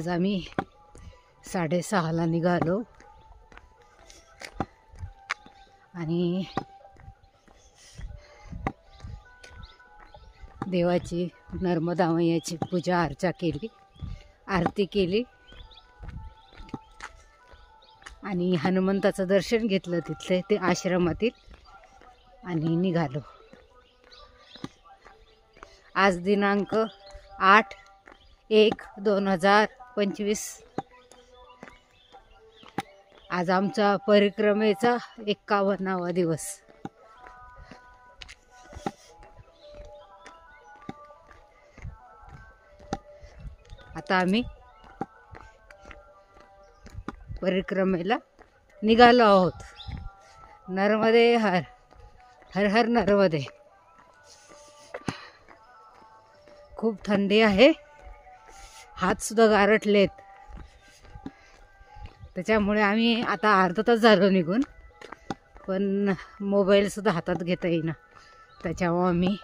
आज आम्ही 6:30ला निघालो आणि देवाची नर्मदा मैयाची पूजा अर्चा केली, आरती केली आणि हनुमंताचं दर्शन घेतलं तिथले ते आश्रमातील आणि निघालो। आज दिनांक 8/1/2025 आज आमचा परिक्रमेचा 51वा दिवस। आता आम्ही परिक्रमेला निघालो आहोत। नर्मदे हर, हर हर नर्मदे। खूप थंडी आहे, हात सुद्धा गारठलेत, त्याच्यामुळे आम्ही आता अर्धा तास झालो निघून, पण मोबाईल सुद्धा हातात घेता येईना, त्याच्यामुळे आम्ही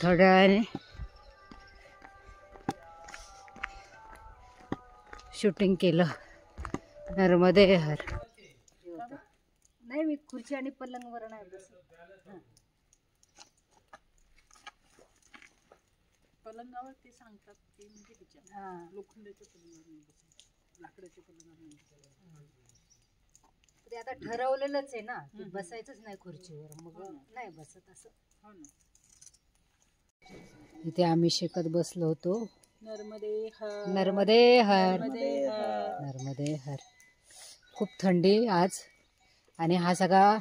थोड्या वेळाने शूटिंग केलं। नर्मदे हर। नाही, मी खुर्ची आणि पलंगवर नाही बसत। पलंगावर ते सांगतात ते म्हणजे विचार लोखंडाच्या पलंगावर लाकडाच्या पलंगावर ते आता ठरवलेलंच आहे ना, बसायचंच नाही खुर्चीवर, मग नाही बसत असं। इथे आम्ही शेकत बसलो होतो। नर्मदे हर, नर्मदे हर, नर्मदे हर, नर्मदे हर। खूप थंडी आज आणि हा सगळा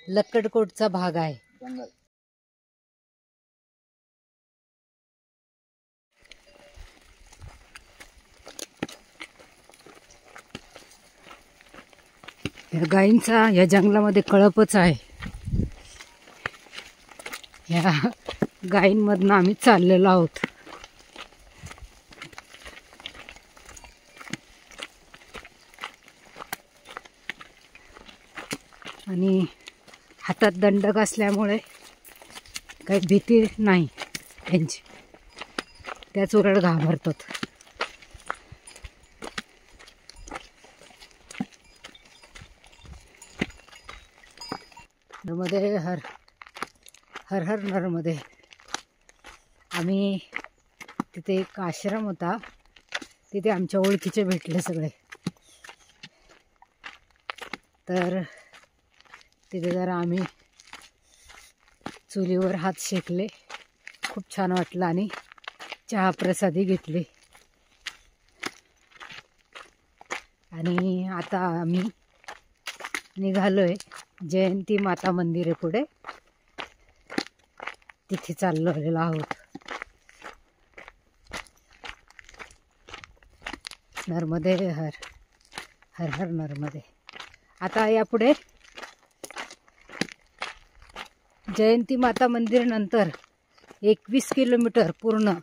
लक्कडकोटचा भाग आहे। या गायींचा या जंगलामध्ये कळपच आहे। या गायींमधनं आम्ही चाललेलो आहोत। आणि हातात दंडक असल्यामुळे काही भीती नाही त्यांची, त्याच उलट घाबरतात। नर्मदे हर, हर हर नर्मदे। आम्ही तिथे एक आश्रम होता, तिथे आमच्या ओळखीचे भेटले सगळे, तर तिथे जरा आम्ही चुलीवर हात शेकले, खूप छान वाटलं आणि चहा प्रसादी घेतली। आणि आता आम्ही निघालोय जयंती माता मंदिर आहे पुढे, तिथे चाललेलो आहोत। नर्मदे हर, हर हर नर्मदे। आता यापुढे जयंती माता मंदिर नंतर 21 किलोमीटर पूर्ण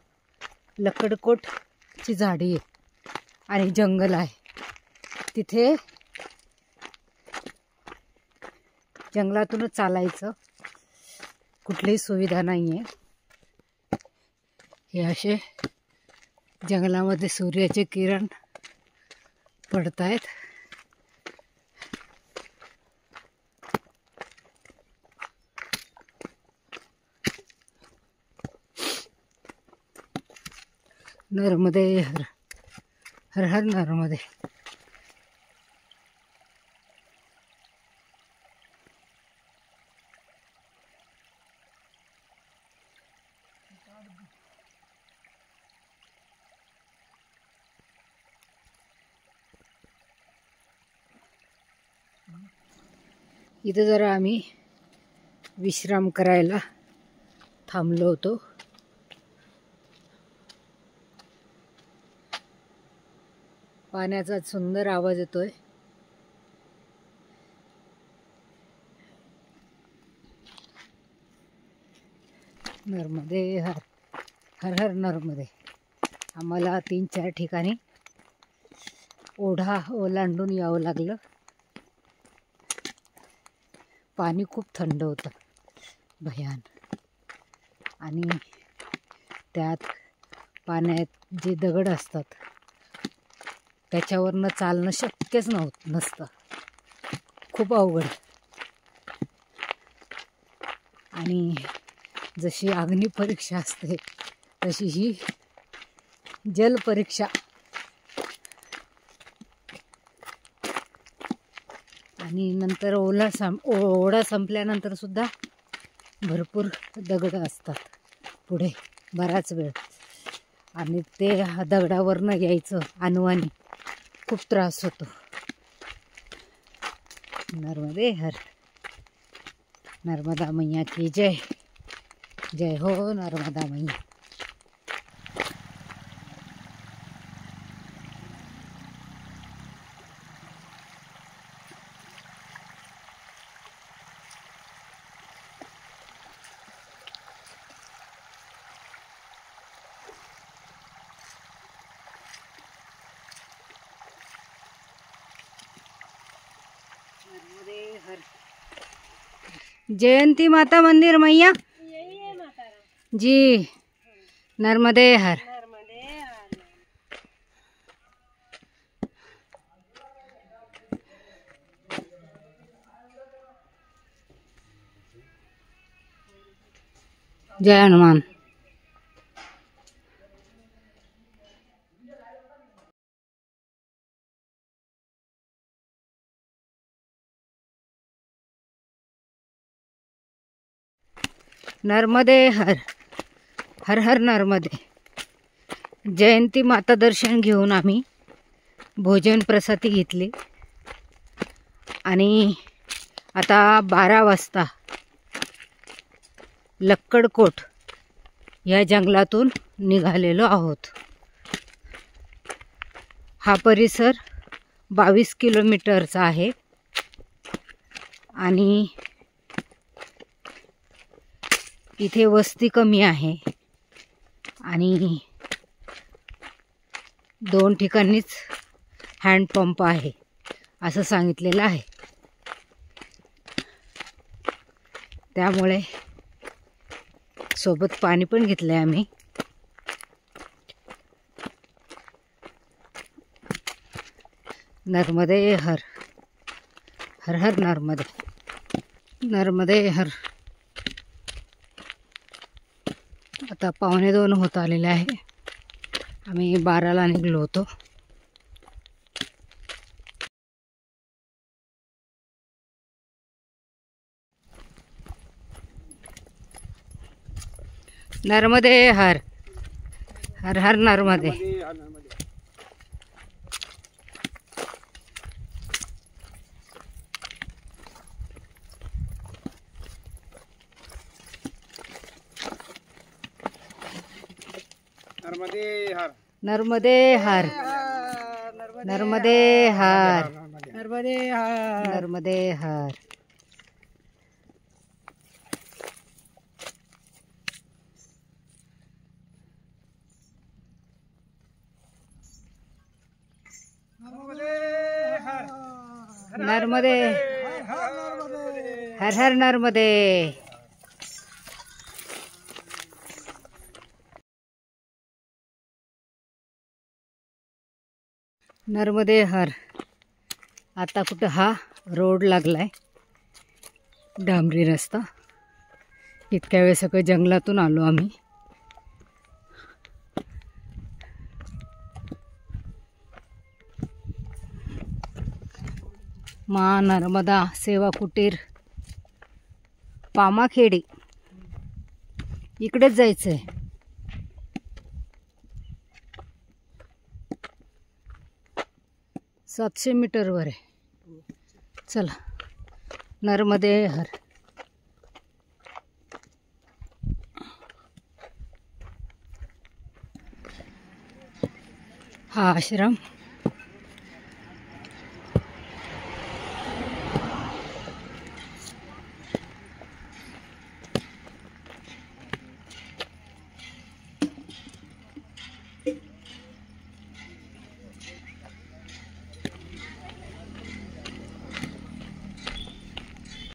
लक्कडकोटची झाडी आहे आणि जंगल आहे। तिथे जंगलातूनच चालायचं, कुठलीही सुविधा नाही आहे। हे असे जंगलामध्ये सूर्याचे किरण पडत आहेत। नर्मदे हर, हर हर नर्मदे। इथे जरा आम्ही विश्राम करायला थांबलो होतो। पाण्याचा सुंदर आवाज येतोय। नर्मदे हर, हर हर नर्मदे। आम्हाला 3-4 ठिकाणी ओढा ओलांडून यावं लागलं। पाणी खूप थंड होतं, भयान, आणि त्यात पाण्यात जे दगड असतात त्याच्यावरनं चालणं शक्यच नसतं, खूप अवघड. आणि जशी अग्निपरीक्षा असते तशी ही जलपरीक्षा. आणि नंतर ओढा संपल्यानंतर सुद्धा भरपूर दगड असतात पुढे बराच वेळ. आणि ते दगडावरनं यायचं अनवाणी खूप त्रास होतो. नर्मदे हर. नर्मदा मैया की जय. जय हो नर्मदा मैया. नर्मदे हर. जयंती माता मंदिर मैया जी. नर्मदे हर. जय हनुमान. नर्मदे हर. हर हर नर्मदे. जयंती माता दर्शन घेऊन आम्ही भोजन प्रसादी घेतली आणि आता 12 वाजता लक्कडकोट या जंगलातून निघालेलो आहोत. हा परिसर 22 किलोमीटरचा आहे आणि इथे वस्ती कमी आहे आणि 2 ठिकाणीच हँडपंप आहे असं सांगितलेलं आहे. त्यामुळे सोबत पाणी पण घेतलंय आम्ही. नर्मदे हर. हर हर नर्मदे. नर्मदे हर. आता 1:45 होत आलेले आहे. आम्ही 12ला निघलो होतो. नर्मदे हर. हर हर नर्मदे. नर्मदे हर. नर्मदे हर. नर्मदे हर. नर्मदे हर. नर्मदे हर. नर्मदे. हर हर नर्मदे. नर्मदे हर. आता कुठं हा रोड लागलाय, डांबरी रस्ता. इतक्या वेळ सगळं जंगलातून आलो आम्ही. माँ नर्मदा सेवा कुटीर पामाखेडी इकडेच जायचंय. सातशे मीटरवर आहे. चला. नर्मदे हर. हा आश्रम